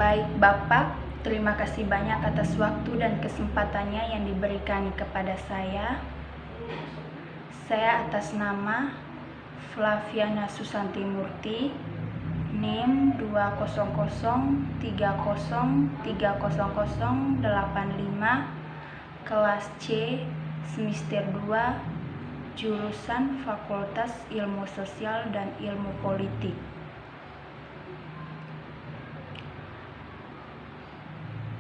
Baik Bapak, terima kasih banyak atas waktu dan kesempatannya yang diberikan kepada saya. Saya atas nama Flaviana Susanti Murti, NIM 200303085, kelas C, semester 2, jurusan Fakultas Ilmu Sosial dan Ilmu Politik.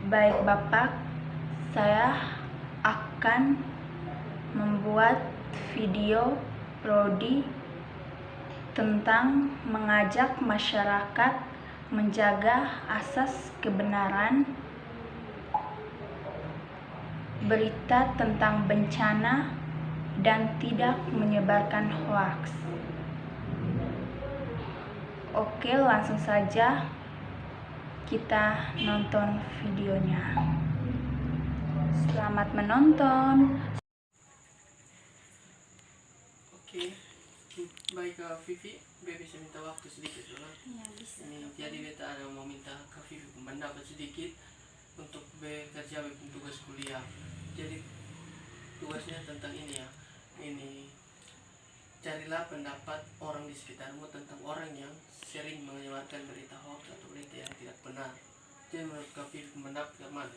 Baik Bapak, saya akan membuat video prodi tentang mengajak masyarakat menjaga asas kebenaran, berita tentang bencana, dan tidak menyebarkan hoaks. Oke, langsung saja kita nonton videonya. Selamat menonton. Oke, baik Kak Vivi, Bebe bisa minta waktu sedikit dulu. Ya, bisa. Jadi beta ada mau minta Kak Vivi pendapat sedikit untuk bekerja tugas kuliah. Jadi tugasnya tentang ini ya, carilah pendapat orang di sekitarmu tentang orang yang sering menyebarkan berita hoax atau berita yang tidak benar. Jadi menurut Kak Vivi pendapat mana?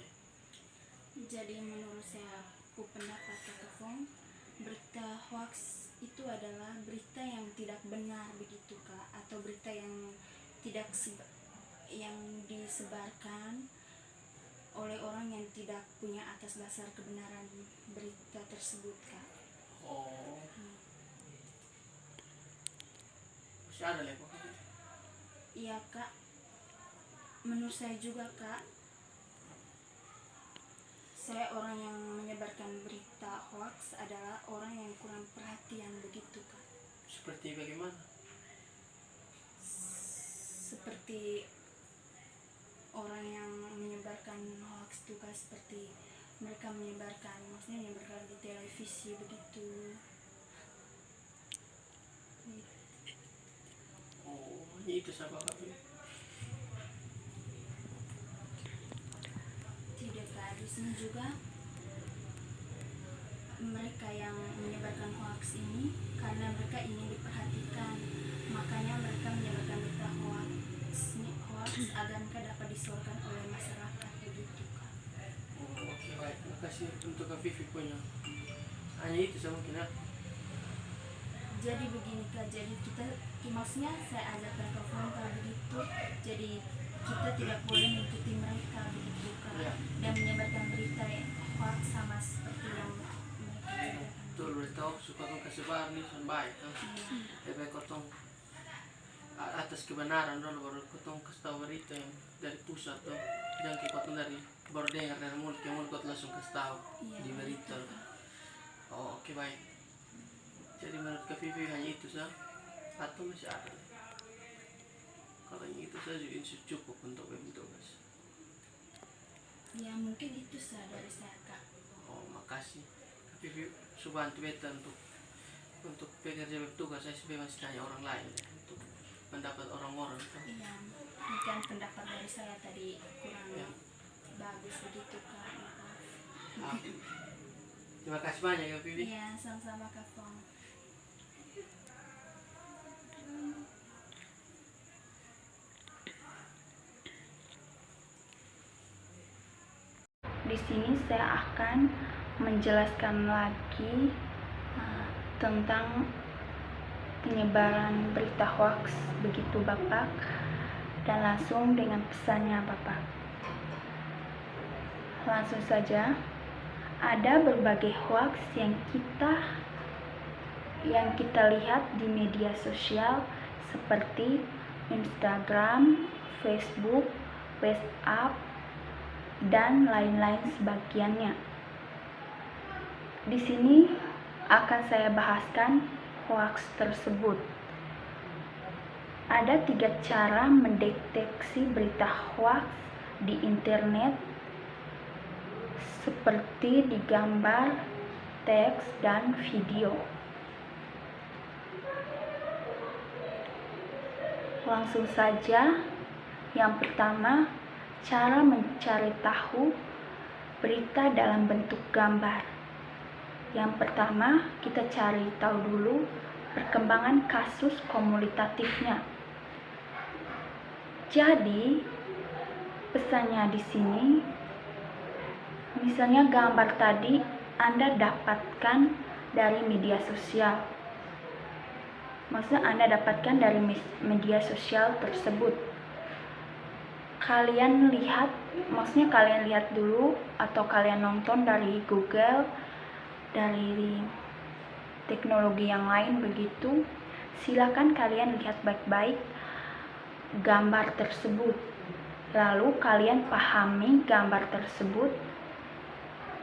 Jadi menurut saya, pendapat Kak Fong, berita hoax itu adalah berita yang tidak benar begitu Kak, atau berita yang tidak yang disebarkan oleh orang yang tidak punya atas dasar kebenaran berita tersebut Kak. Oh, masih ada lagi Kak? Iya Kak, menurut saya juga Kak, saya orang yang menyebarkan berita hoax adalah orang yang kurang perhatian begitu Kak. Seperti bagaimana? Seperti orang yang menyebarkan hoax juga, seperti mereka menyebarkan di televisi begitu. Oh, itu siapa Kak Vivi? Tidak Kak, di sini juga mereka yang menyebarkan hoax ini karena mereka ingin diperhatikan, makanya mereka menyebarkan berita hoax agar mereka dapat disorkan oleh masyarakat begitu Kak. Oh, oke baik, terima kasih untuk Kak Vivi punya. Hanya itu saya mungkin ya. Jadi begini Kak, jadi kita maksudnya saya ajak Kak kalau begitu, jadi kita tidak boleh mengikuti mereka begitu Kak, Ya. dan menyebarkan berita hoax sama seperti yang mereka menyebarkan. Betul, berita hoax suka kong kasebar nih son baik kan. Tapi kotong atas kebenaran dulu baru kotong kasih tahu berita yang dari pusat tuh. Jangan kayak kotong dari baru dengar dari mulut ke mulut kotong langsung kasih tahu di berita. Oh, oke baik. Jadi menurut Kak Vivi hanya itu sah atau masih ada? Kalau yang itu saja insya cukup untuk tugas. Ya mungkin itu saja dari saya Kak. Oh, makasih. Kak Vivi sudah bantu beta untuk pekerja tugas. Saya sebenarnya masih tanya orang lain untuk pendapat orang-orang. Iya, mungkin pendapat dari saya tadi kurang bagus begitu Kak. Maaf. Terima kasih banyak ya Vivi. Iya, sama-sama Kak Fong. Di sini saya akan menjelaskan lagi tentang penyebaran berita hoax begitu Bapak, dan langsung dengan pesannya Bapak. Langsung saja, ada berbagai hoax yang kita lihat di media sosial seperti Instagram, Facebook, WhatsApp, dan lain-lain sebagiannya. Di sini akan saya bahaskan hoax tersebut. Ada 3 cara mendeteksi berita hoax di internet, seperti di gambar, teks, dan video. Langsung saja, yang pertama, cara mencari tahu berita dalam bentuk gambar. Yang pertama, kita cari tahu dulu perkembangan kasus kumulatifnya. Jadi, pesannya di sini, misalnya gambar tadi Anda dapatkan dari media sosial. Maksudnya Anda dapatkan dari media sosial tersebut. Kalian lihat, maksudnya kalian lihat dulu atau kalian nonton dari Google, dari teknologi yang lain begitu. Silakan kalian lihat baik-baik gambar tersebut. Lalu kalian pahami gambar tersebut,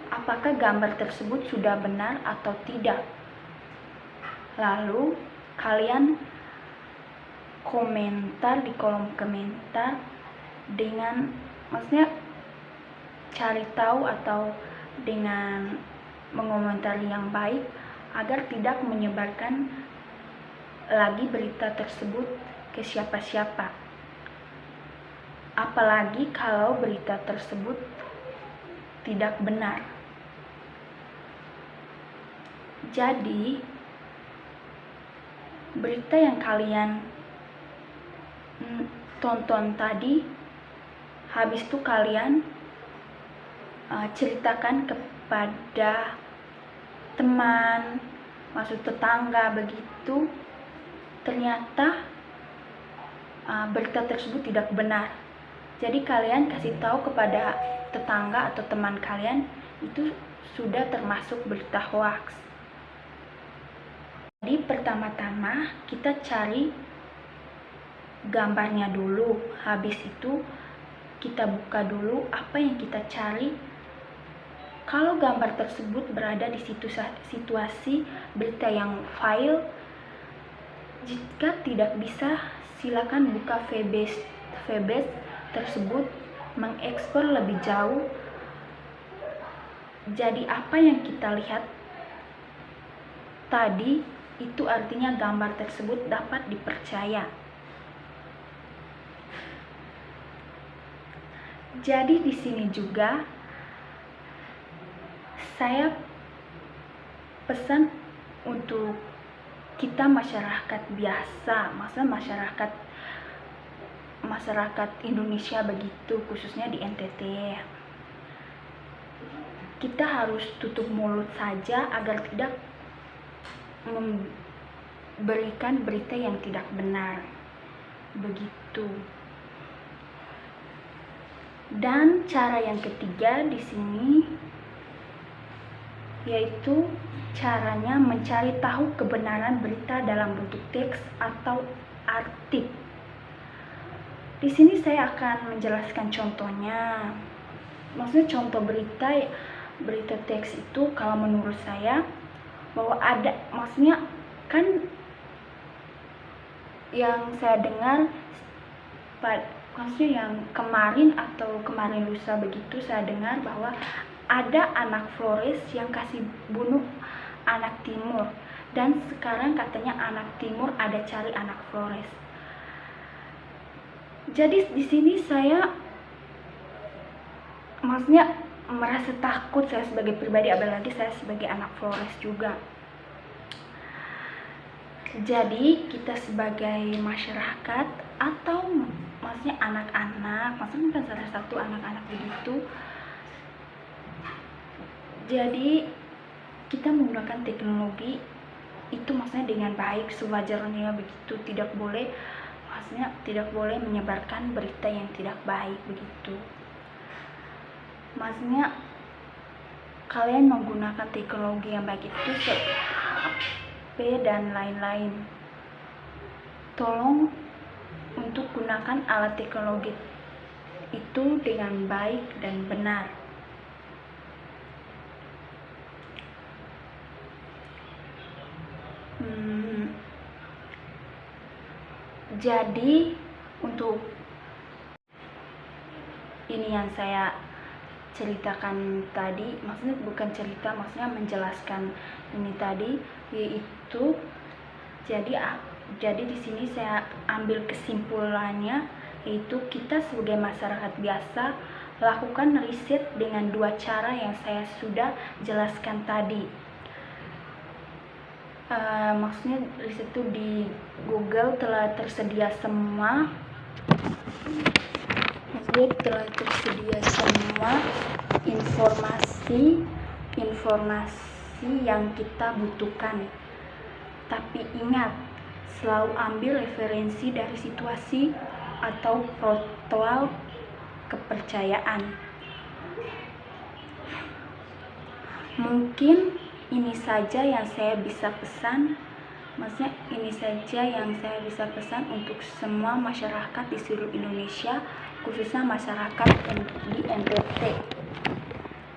apakah gambar tersebut sudah benar atau tidak. Lalu kalian komentar di kolom komentar dengan, maksudnya cari tahu atau dengan mengomentari yang baik agar tidak menyebarkan lagi berita tersebut ke siapa-siapa. Apalagi kalau berita tersebut tidak benar. Jadi, berita yang kalian tonton tadi, habis itu kalian ceritakan kepada teman, maksud tetangga begitu, ternyata berita tersebut tidak benar. Jadi kalian kasih tahu kepada tetangga atau teman kalian, itu sudah termasuk berita hoax. Jadi pertama-tama kita cari gambarnya dulu, habis itu kita buka dulu apa yang kita cari. Kalau gambar tersebut berada di situasi berita yang file, jika tidak bisa, silakan buka VBase tersebut, mengekspor lebih jauh. Jadi apa yang kita lihat tadi itu artinya gambar tersebut dapat dipercaya. Jadi di sini juga saya pesan untuk kita masyarakat biasa, masyarakat Indonesia begitu, khususnya di NTT. Kita harus tutup mulut saja agar tidak memberikan berita yang tidak benar. Begitu. Dan cara yang ketiga di sini yaitu caranya mencari tahu kebenaran berita dalam bentuk teks atau artik. Di sini saya akan menjelaskan contohnya. Maksudnya contoh berita teks itu kalau menurut saya bahwa ada, maksudnya kan yang saya dengar maksudnya yang kemarin lusa begitu, saya dengar bahwa ada anak Flores yang kasih bunuh anak Timur, dan sekarang katanya anak Timur ada cari anak Flores. Jadi di sini saya maksudnya merasa takut, saya sebagai pribadi, apalagi saya sebagai anak Flores juga. Jadi kita sebagai masyarakat atau maksudnya anak-anak, maksudnya bukan salah satu anak-anak begitu, jadi kita menggunakan teknologi itu maksudnya dengan baik, sewajarnya begitu. Tidak boleh menyebarkan berita yang tidak baik begitu. Maksudnya kalian menggunakan teknologi yang baik itu HP dan lain-lain. Tolong untuk gunakan alat teknologi itu dengan baik dan benar. Jadi untuk ini yang saya ceritakan tadi, maksudnya bukan cerita, maksudnya menjelaskan ini tadi, yaitu jadi di sini saya ambil kesimpulannya, yaitu kita sebagai masyarakat biasa lakukan riset dengan 2 cara yang saya sudah jelaskan tadi. Maksudnya riset itu di Google telah tersedia semua informasi yang kita butuhkan. Tapi ingat, selalu ambil referensi dari situasi atau portal kepercayaan. Mungkin ini saja yang saya bisa pesan. Untuk semua masyarakat di seluruh Indonesia, khususnya masyarakat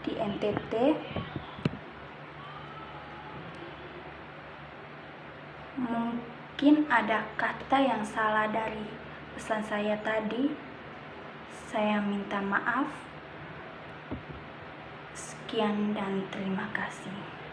di NTT. Mungkin ada kata yang salah dari pesan saya tadi. Saya minta maaf. Sekian dan terima kasih.